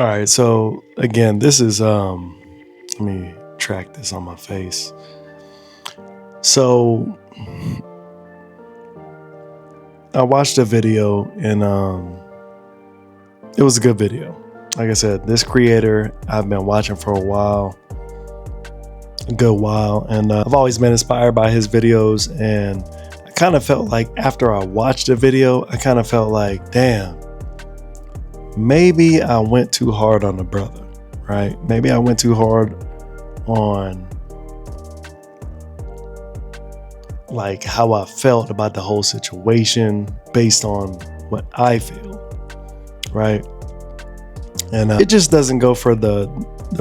All right, so again, this is let me track this on my face. So I watched a video and it was a good video. Like I said, this creator I've been watching for a good while, and I've always been inspired by his videos. And I kind of felt like after I watched the video, I kind of felt like, damn, maybe I went too hard on the brother, right? Maybe I went too hard on like how I felt about the whole situation based on what I feel, right? And it just doesn't go for the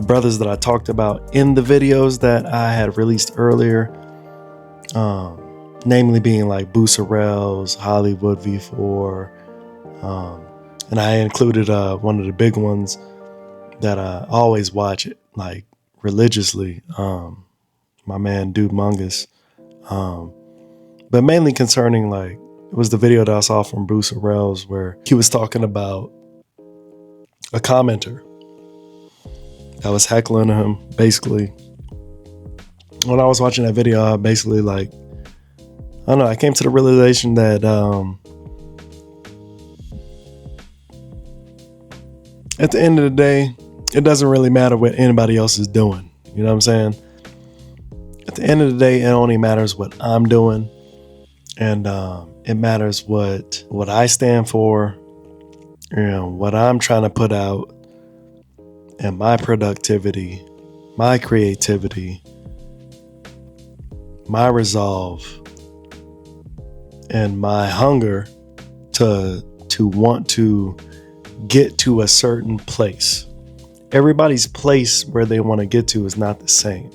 brothers that I talked about in the videos that I had released earlier, namely being like Booserel's, Hollywood V4, and I included one of the big ones that I always watch it like religiously, my man Dude Mungus, but mainly concerning like it was the video that I saw from Bruce Arrels where he was talking about a commenter that was heckling him. Basically, when I was watching that video, I basically like, I don't know, I came to the realization that at the end of the day, it doesn't really matter what anybody else is doing. You know what I'm saying? At the end of the day, it only matters what I'm doing. And it matters what I stand for, you know, what I'm trying to put out, and my productivity, my creativity, my resolve, and my hunger to want to get to a certain place. Everybody's place where they want to get to is not the same.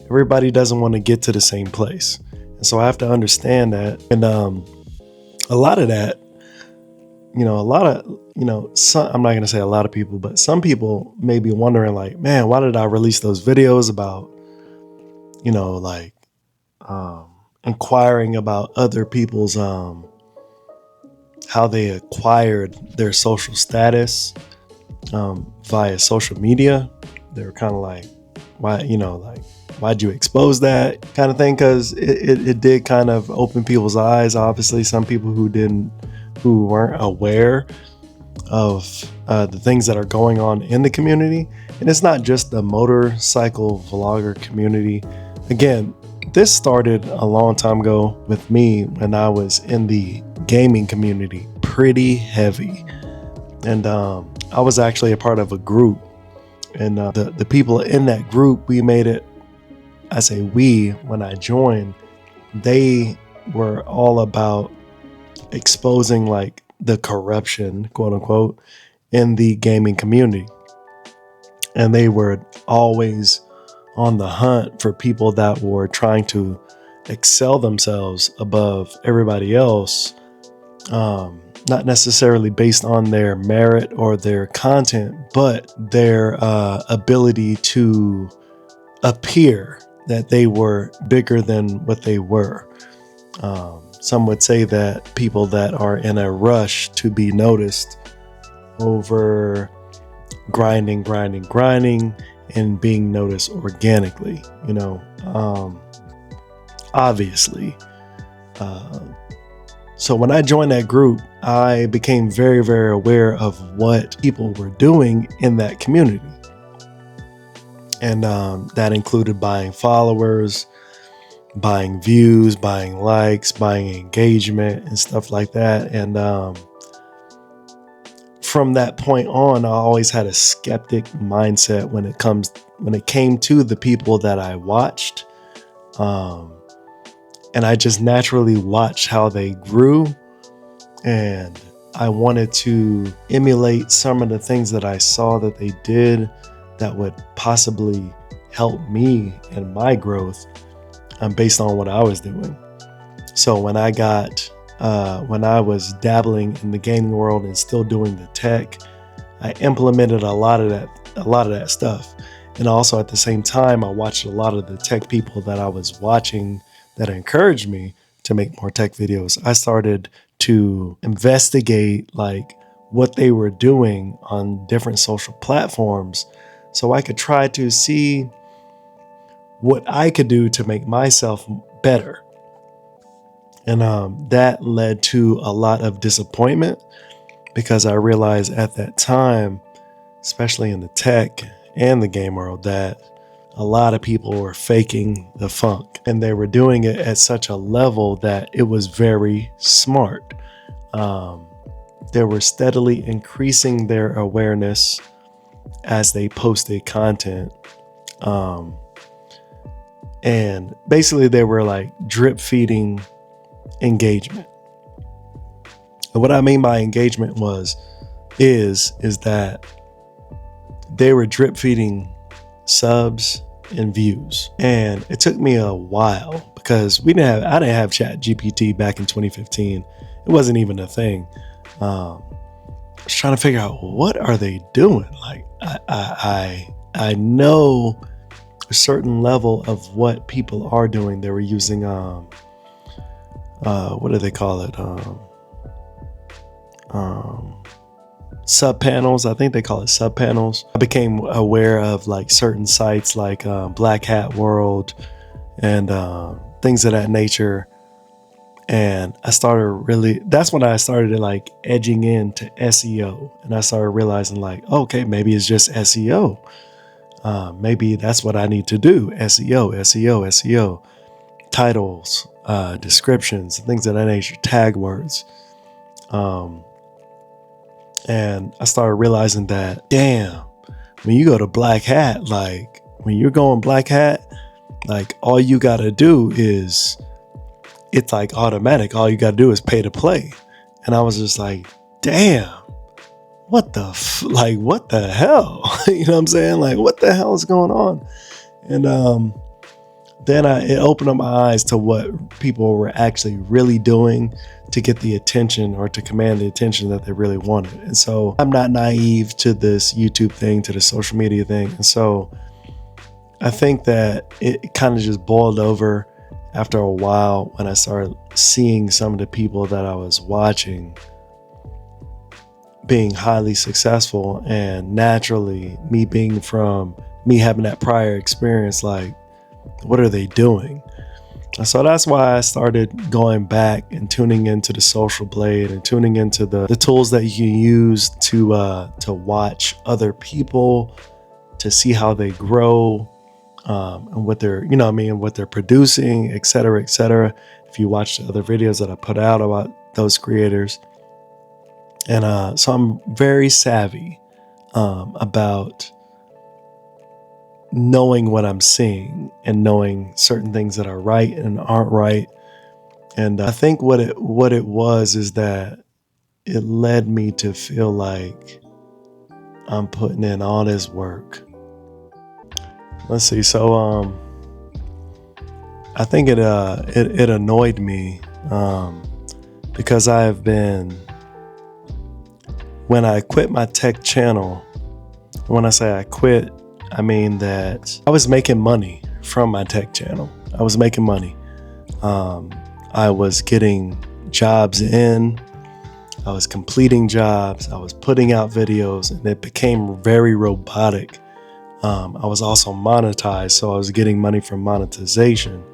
Everybody doesn't want to get to the same place. And so I have to understand that. And a lot of that, I'm not going to say a lot of people, but some people may be wondering like, man, why did I release those videos about, inquiring about other people's, how they acquired their social status via social media. They were kind of like, why'd you expose that kind of thing? Because it did kind of open people's eyes. Obviously, some people who weren't aware of the things that are going on in the community. And it's not just the motorcycle vlogger community. Again, this started a long time ago with me when I was in the gaming community pretty heavy. And I was actually a part of a group. And the people in that group, we made it, I say we, when I joined, they were all about exposing like the corruption, quote unquote, in the gaming community. And they were always on the hunt for people that were trying to excel themselves above everybody else, not necessarily based on their merit or their content, but their ability to appear that they were bigger than what they were. Some would say that people that are in a rush to be noticed over grinding and being noticed organically, obviously. So when I joined that group, I became very, very aware of what people were doing in that community. And that included buying followers, buying views, buying likes, buying engagement and stuff like that. And from that point on, I always had a skeptic mindset when it came to the people that I watched. And I just naturally watched how they grew, and I wanted to emulate some of the things that I saw that they did that would possibly help me in my growth based on what I was doing. So when I was dabbling in the gaming world and still doing the tech, I implemented a lot of that stuff. And also at the same time, I watched a lot of the tech people that I was watching that encouraged me to make more tech videos. I started to investigate like what they were doing on different social platforms so I could try to see what I could do to make myself better. And that led to a lot of disappointment because I realized at that time, especially in the tech and the game world, that a lot of people were faking the funk, and they were doing it at such a level that it was very smart. They were steadily increasing their awareness as they posted content. And basically they were like drip feeding engagement. And what I mean by engagement is that they were drip feeding subs and views. And it took me a while because I didn't have Chat GPT back in 2015. It wasn't even a thing. I was trying to figure out, what are they doing? Like I know a certain level of what people are doing. They were using what do they call it? Sub panels. I think they call it sub panels. I became aware of like certain sites like Black Hat World and things of that nature. And that's when I started like edging into SEO. And I started realizing like, okay, maybe it's just SEO. Maybe that's what I need to do. SEO, titles, descriptions, things of that nature, tag words. And I started realizing that, damn, when you go to Black Hat, like when you're going Black Hat, like all you got to do is, it's like automatic. All you got to do is pay to play. And I was just like, damn, what the hell? You know what I'm saying? Like, what the hell is going on? And then it opened up my eyes to what people were actually really doing to get the attention or to command the attention that they really wanted. And so I'm not naive to this YouTube thing, to the social media thing. And so I think that it kind of just boiled over after a while when I started seeing some of the people that I was watching being highly successful, and naturally me having that prior experience, like, what are they doing? And so that's why I started going back and tuning into the Social Blade and tuning into the tools that you can use to watch other people, to see how they grow, and what they're, what they're producing, et cetera, et cetera. If you watch the other videos that I put out about those creators. And so I'm very savvy about knowing what I'm seeing and knowing certain things that are right and aren't right. And I think what it was is that it led me to feel like I'm putting in all this work. Let's see. So I think it annoyed me because when I quit my tech channel, when I say I quit, I mean that I was making money from my tech channel. I was making money. I was getting jobs in. I was completing jobs. I was putting out videos, and it became very robotic. I was also monetized, so I was getting money from monetization.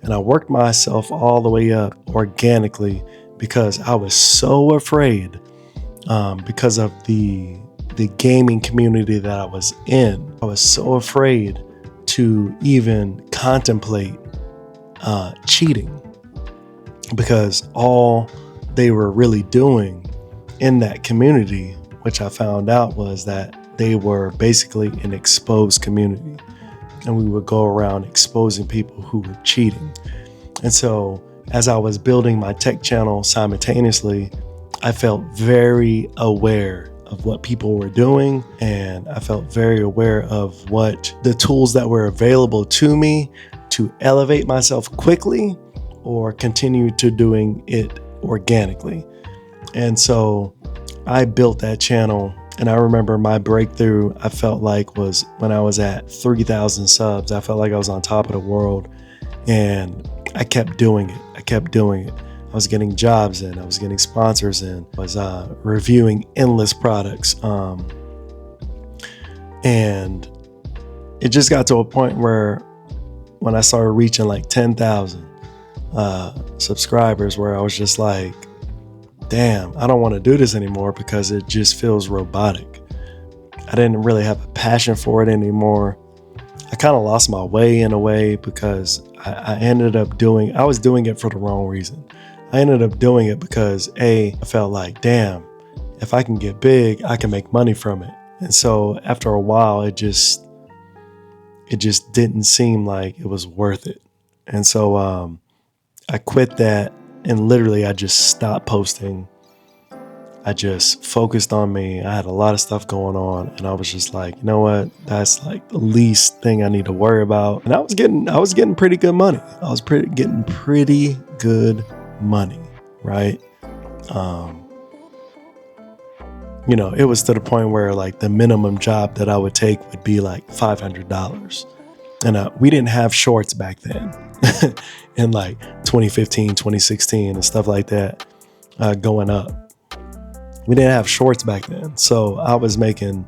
And I worked myself all the way up organically because I was so afraid because of the gaming community that I was in. I was so afraid to even contemplate cheating, because all they were really doing in that community, which I found out, was that they were basically an exposed community, and we would go around exposing people who were cheating. And so as I was building my tech channel simultaneously, I felt very aware of what people were doing, and I felt very aware of what the tools that were available to me to elevate myself quickly or continue to doing it organically. And so I built that channel, and I remember my breakthrough, I felt like, was when I was at 3,000 subs. I felt like I was on top of the world, and I kept doing it. I was getting jobs in, I was getting sponsors in, I was reviewing endless products. And it just got to a point where when I started reaching like 10,000 subscribers, where I was just like, damn, I don't want to do this anymore because it just feels robotic. I didn't really have a passion for it anymore. I kind of lost my way in a way because I ended up I was doing it for the wrong reason. I ended up doing it because I felt like, damn, if I can get big, I can make money from it. And so after a while, it just didn't seem like it was worth it. And so I quit that, and literally I just stopped posting. I just focused on me. I had a lot of stuff going on, and I was just like, you know what? That's like the least thing I need to worry about. And I was getting pretty good money. I was getting pretty good money, right? It was to the point where like the minimum job that I would take would be like $500. And we didn't have shorts back then in like 2015, 2016 and stuff like that, going up. We didn't have shorts back then. So I was making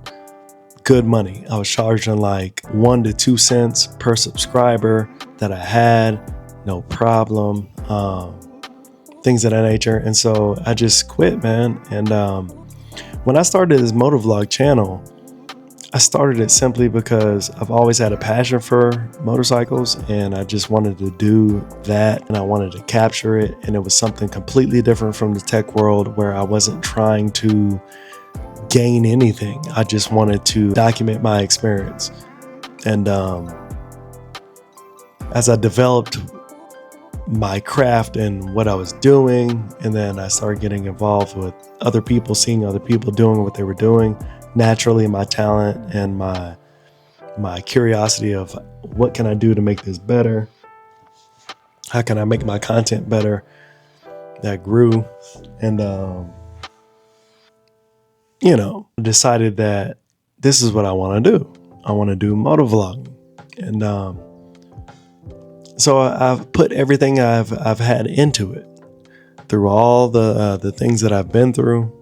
good money. I was charging like 1 to 2 cents per subscriber that I had, no problem, things of that nature. And so I just quit, man. And when I started this motovlog channel, I started it simply because I've always had a passion for motorcycles, and I just wanted to do that, and I wanted to capture it. And it was something completely different from the tech world, where I wasn't trying to gain anything. I just wanted to document my experience. And as I developed my craft and what I was doing, and then I started getting involved with other people, seeing other people doing what they were doing, naturally my talent and my curiosity of what can I do to make this better, how can I make my content better, that grew. And decided that this is what I want to do. I want to do motovlogging. And so I've put everything I've had into it. Through all the things that I've been through,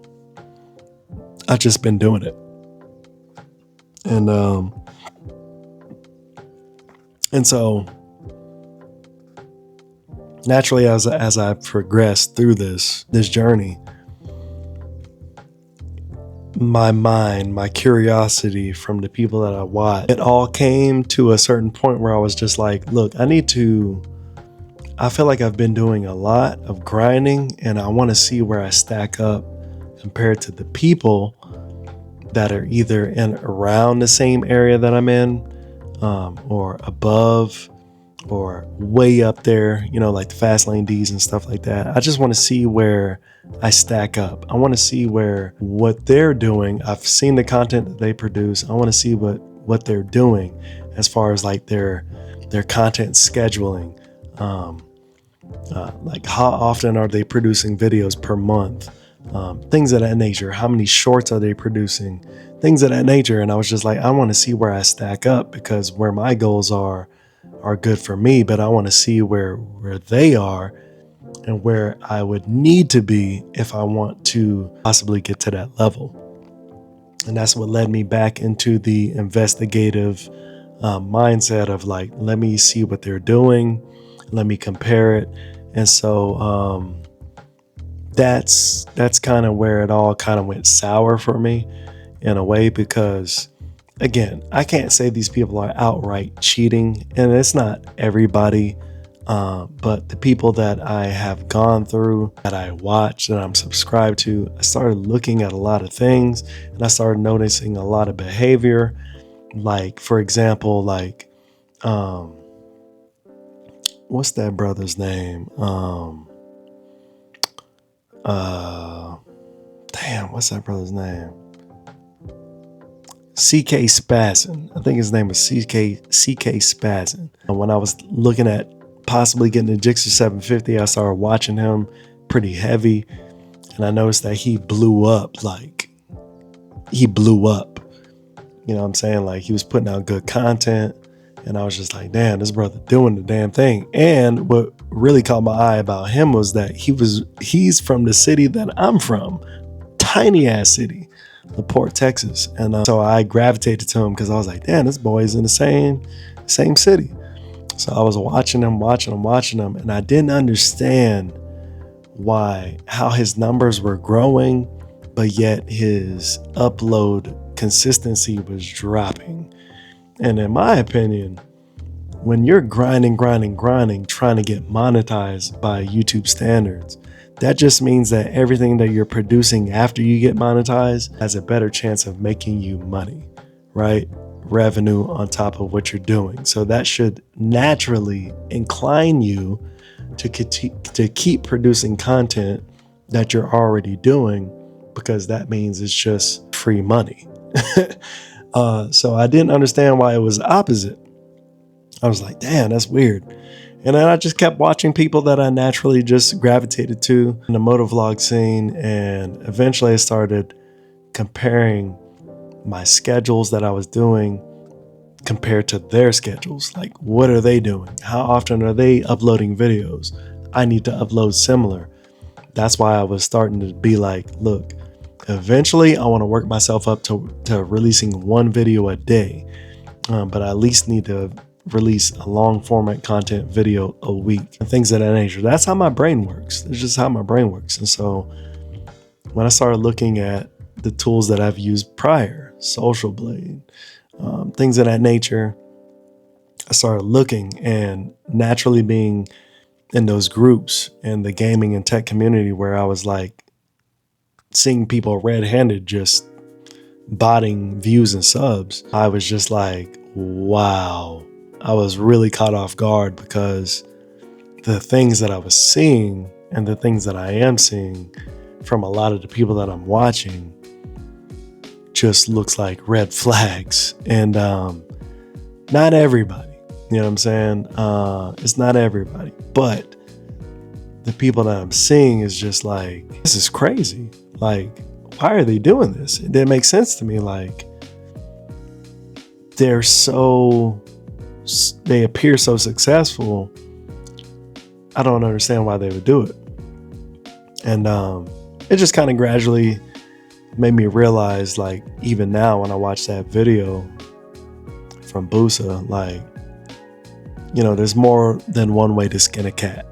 I've just been doing it. And so naturally, as I progressed through this journey, my mind, my curiosity from the people that I watched, it all came to a certain point where I was just like, look, I feel like I've been doing a lot of grinding, and I want to see where I stack up compared to the people that are either in around the same area that I'm in, or above, or way up there, like the fast lane Ds and stuff like that. I just want to see where I stack up. I want to see what they're doing. I've seen the content that they produce. I want to see what they're doing as far as like their content scheduling. Like how often are they producing videos per month? Things of that nature. How many shorts are they producing? Things of that nature. And I was just like, I want to see where I stack up, because where my goals are good for me, but I want to see where they are and where I would need to be if I want to possibly get to that level. And that's what led me back into the investigative mindset of like, let me see what they're doing, let me compare it. And so that's kind of where it all kind of went sour for me in a way, because again, I can't say these people are outright cheating, and it's not everybody, but the people that I have gone through, that I watch, that I'm subscribed to, I started looking at a lot of things, and I started noticing a lot of behavior. Like, for example, like, what's that brother's name? What's that brother's name? CK Spazin. I think his name was CK Spazin. And when I was looking at possibly getting the Gixxer 750, I started watching him pretty heavy, and I noticed that he blew up. Like, he blew up. You know what I'm saying? Like, he was putting out good content, and I was just like, damn, this brother doing the damn thing. And what really caught my eye about him was that he's from the city that I'm from, tiny ass city, LaPorte, Texas. And so I gravitated to him because I was like, damn, this boy is in the same city. So I was watching him, and I didn't understand how his numbers were growing, but yet his upload consistency was dropping. And in my opinion, when you're grinding, trying to get monetized by YouTube standards, that just means that everything that you're producing after you get monetized has a better chance of making you money, right? Revenue on top of what you're doing. So that should naturally incline you to keep producing content that you're already doing, because that means it's just free money. So I didn't understand why it was opposite. I was like, damn, that's weird. And then I just kept watching people that I naturally just gravitated to in the motovlog scene. And eventually I started comparing my schedules that I was doing compared to their schedules. Like, what are they doing? How often are they uploading videos? I need to upload similar. That's why I was starting to be like, look, eventually I want to work myself up to releasing one video a day. But I at least need to release a long format content video a week and things of that nature. That's how my brain works. It's just how my brain works. And so when I started looking at the tools that I've used prior, Social Blade, things of that nature, I started looking, and naturally being in those groups in the gaming and tech community where I was like seeing people red-handed just botting views and subs, I was just like, wow. I was really caught off guard, because the things that I was seeing and the things that I am seeing from a lot of the people that I'm watching just looks like red flags. And not everybody, you know what I'm saying? It's not everybody, but the people that I'm seeing is just like, this is crazy. Like, why are they doing this? It didn't make sense to me. Like, they appear so successful. I don't understand why they would do it. And it just kind of gradually made me realize, like, even now when I watch that video from Busa, like, you know, there's more than one way to skin a cat,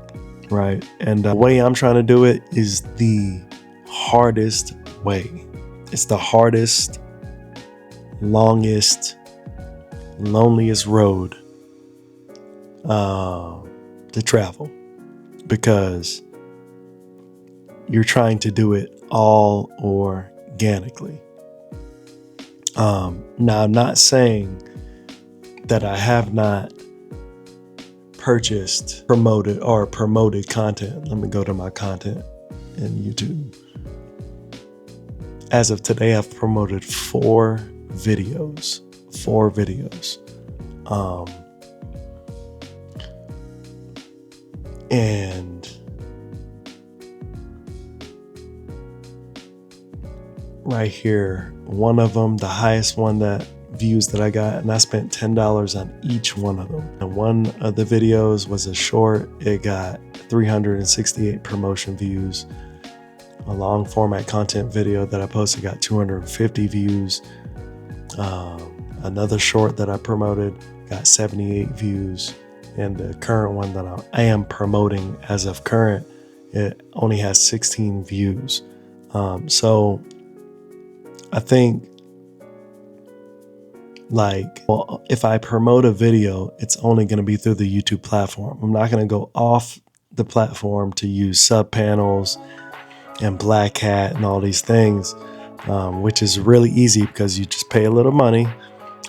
right? And the way I'm trying to do it is the hardest way. It's the hardest, longest, loneliest road to travel, because you're trying to do it all organically. Now, I'm not saying that I have not purchased, promoted content. Let me go to my content in YouTube. As of today, I've promoted 4 videos. And right here, one of them, the highest one that views that I got, and I spent $10 on each one of them. And one of the videos was a short. It got 368 promotion views. A long format content video that I posted got 250 views. Another short that I promoted got 78 views. And the current one that I am promoting as of current, it only has 16 views. So I think, like, well, if I promote a video, it's only going to be through the YouTube platform. I'm not going to go off the platform to use sub panels and Black Hat and all these things, which is really easy because you just pay a little money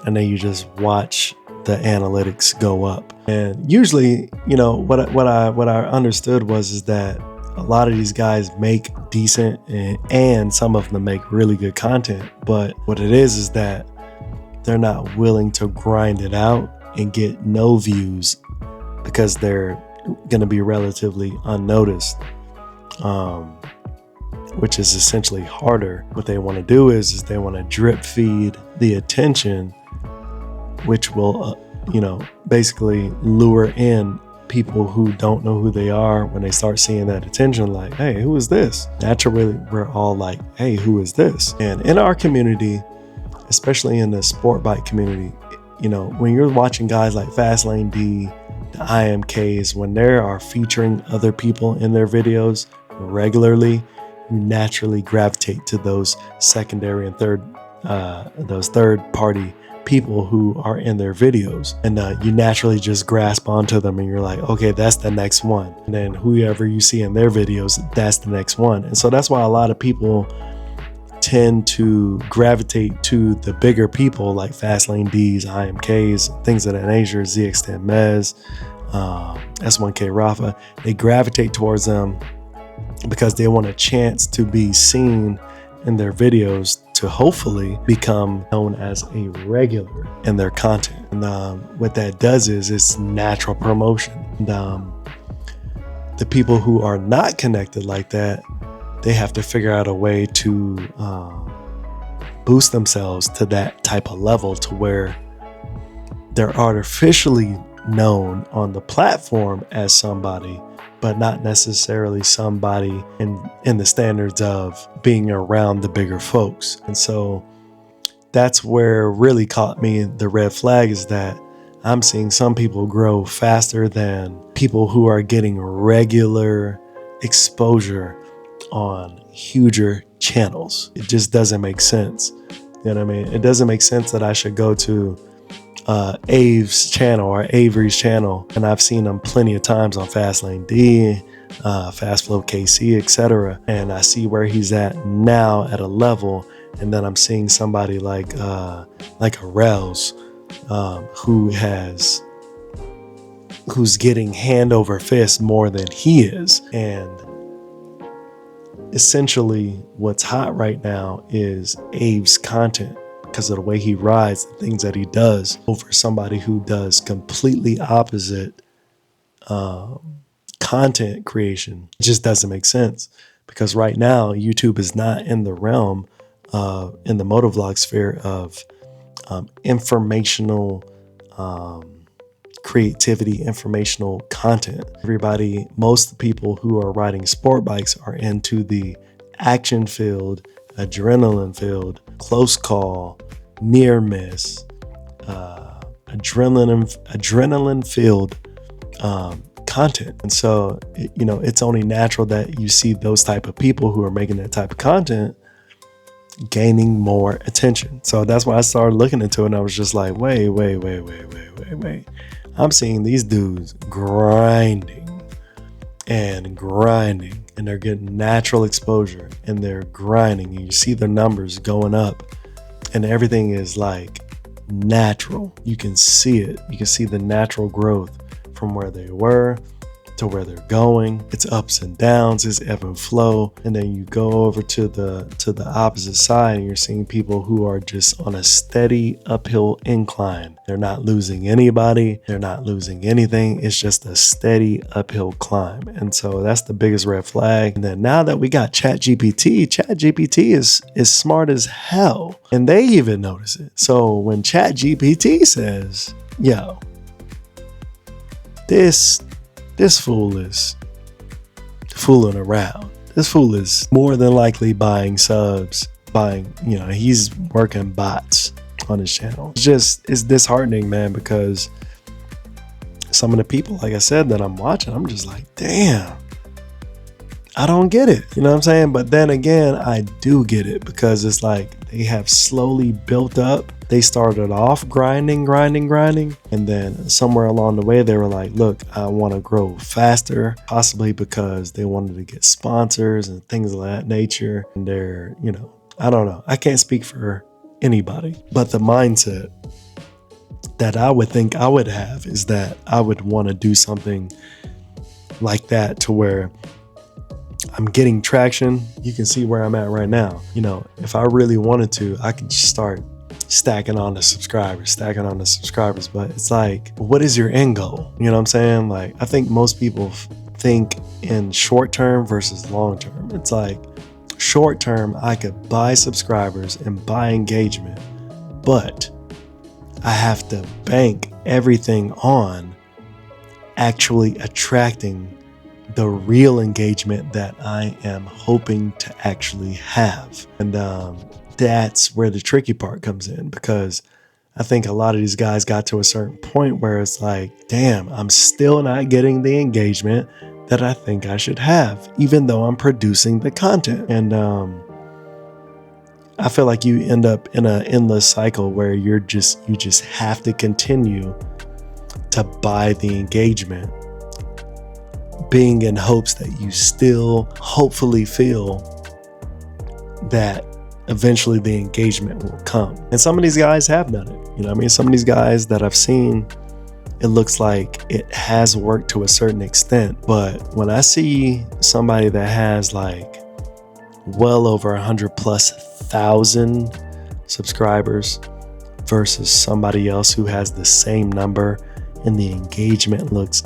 and then you just watch the analytics go up. And usually, you know, what I understood is that a lot of these guys make decent and some of them make really good content. But what it is that they're not willing to grind it out and get no views because they're going to be relatively unnoticed, which is essentially harder. What they want to do is they want to drip feed the attention, which will, basically lure in people who don't know who they are, when they start seeing that attention, like, hey, who is this? Naturally, we're all like, hey, who is this? And in our community, especially in the sport bike community, you know, when you're watching guys like Fastlane D, the IMKs, when they are featuring other people in their videos regularly, you naturally gravitate to those secondary and those third party people who are in their videos, and you naturally just grasp onto them, and you're like, okay, that's the next one. And then whoever you see in their videos, that's the next one. And so that's why a lot of people tend to gravitate to the bigger people like Fastlane Ds, IMKs, things of that nature, ZX10 Mez, S1K Rafa. They gravitate towards them because they want a chance to be seen in their videos, to hopefully become known as a regular in their content. And what that does is it's natural promotion. And, the people who are not connected like that, they have to figure out a way to boost themselves to that type of level, to where they're artificially known on the platform as somebody, but not necessarily somebody in the standards of being around the bigger folks. And so that's where really caught me the red flag, is that I'm seeing some people grow faster than people who are getting regular exposure on huger channels. It just doesn't make sense. You know what I mean? It doesn't make sense that I should go to Ave's channel or Avery's channel, and I've seen them plenty of times on Fastlane D, Fastflow KC, etc. And I see where he's at now at a level, and then I'm seeing somebody like a Rels, who's getting hand over fist more than he is. And essentially what's hot right now is Ave's content, because of the way he rides, the things that he does, over somebody who does completely opposite content creation. It just doesn't make sense, because right now YouTube is not in the realm in the motovlog sphere of informational creativity, informational content. Most people who are riding sport bikes are into the action filled, adrenaline filled, close call, near miss, adrenaline filled content. And so, it's only natural that you see those type of people who are making that type of content gaining more attention. So that's why I started looking into it, and I was just like, wait. I'm seeing these dudes grinding, and they're getting natural exposure, and they're grinding, and you see their numbers going up, and everything is like natural. You can see it. You can see the natural growth from where they were to where they're going. It's ups and downs, it's ebb and flow. And then you go over to the opposite side, and you're seeing people who are just on a steady uphill incline. They're not losing anybody, they're not losing anything. It's just a steady uphill climb. And so that's the biggest red flag. And then now that we got ChatGPT is smart as hell, and they even notice it. So when ChatGPT says, yo, this fool is fooling around. This fool is more than likely buying subs, he's working bots on his channel. It's disheartening, man, because some of the people, like I said, that I'm watching, I'm just like, damn, I don't get it. You know what I'm saying? But then again, I do get it, because it's like they have slowly built up. They started off grinding, and then somewhere along the way, they were like, look, I want to grow faster, possibly because they wanted to get sponsors and things of that nature. And they're, I don't know. I can't speak for anybody, but the mindset that I would think I would have is that I would want to do something like that, to where I'm getting traction. You can see where I'm at right now. If I really wanted to, I could just start stacking on the subscribers. But it's like, what is your end goal? You know what I'm saying? Like, I think most people think in short term versus long term. It's like, short term, I could buy subscribers and buy engagement, but I have to bank everything on actually attracting the real engagement that I am hoping to actually have. And that's where the tricky part comes in, because I think a lot of these guys got to a certain point where it's like, damn, I'm still not getting the engagement that I think I should have, even though I'm producing the content. And I feel like you end up in an endless cycle where you just have to continue to buy the engagement, being in hopes that you still hopefully feel that eventually the engagement will come. And some of these guys have done it. You know what I mean? Some of these guys that I've seen, it looks like it has worked to a certain extent. But when I see somebody that has like well over 100,000+ subscribers versus somebody else who has the same number and the engagement looks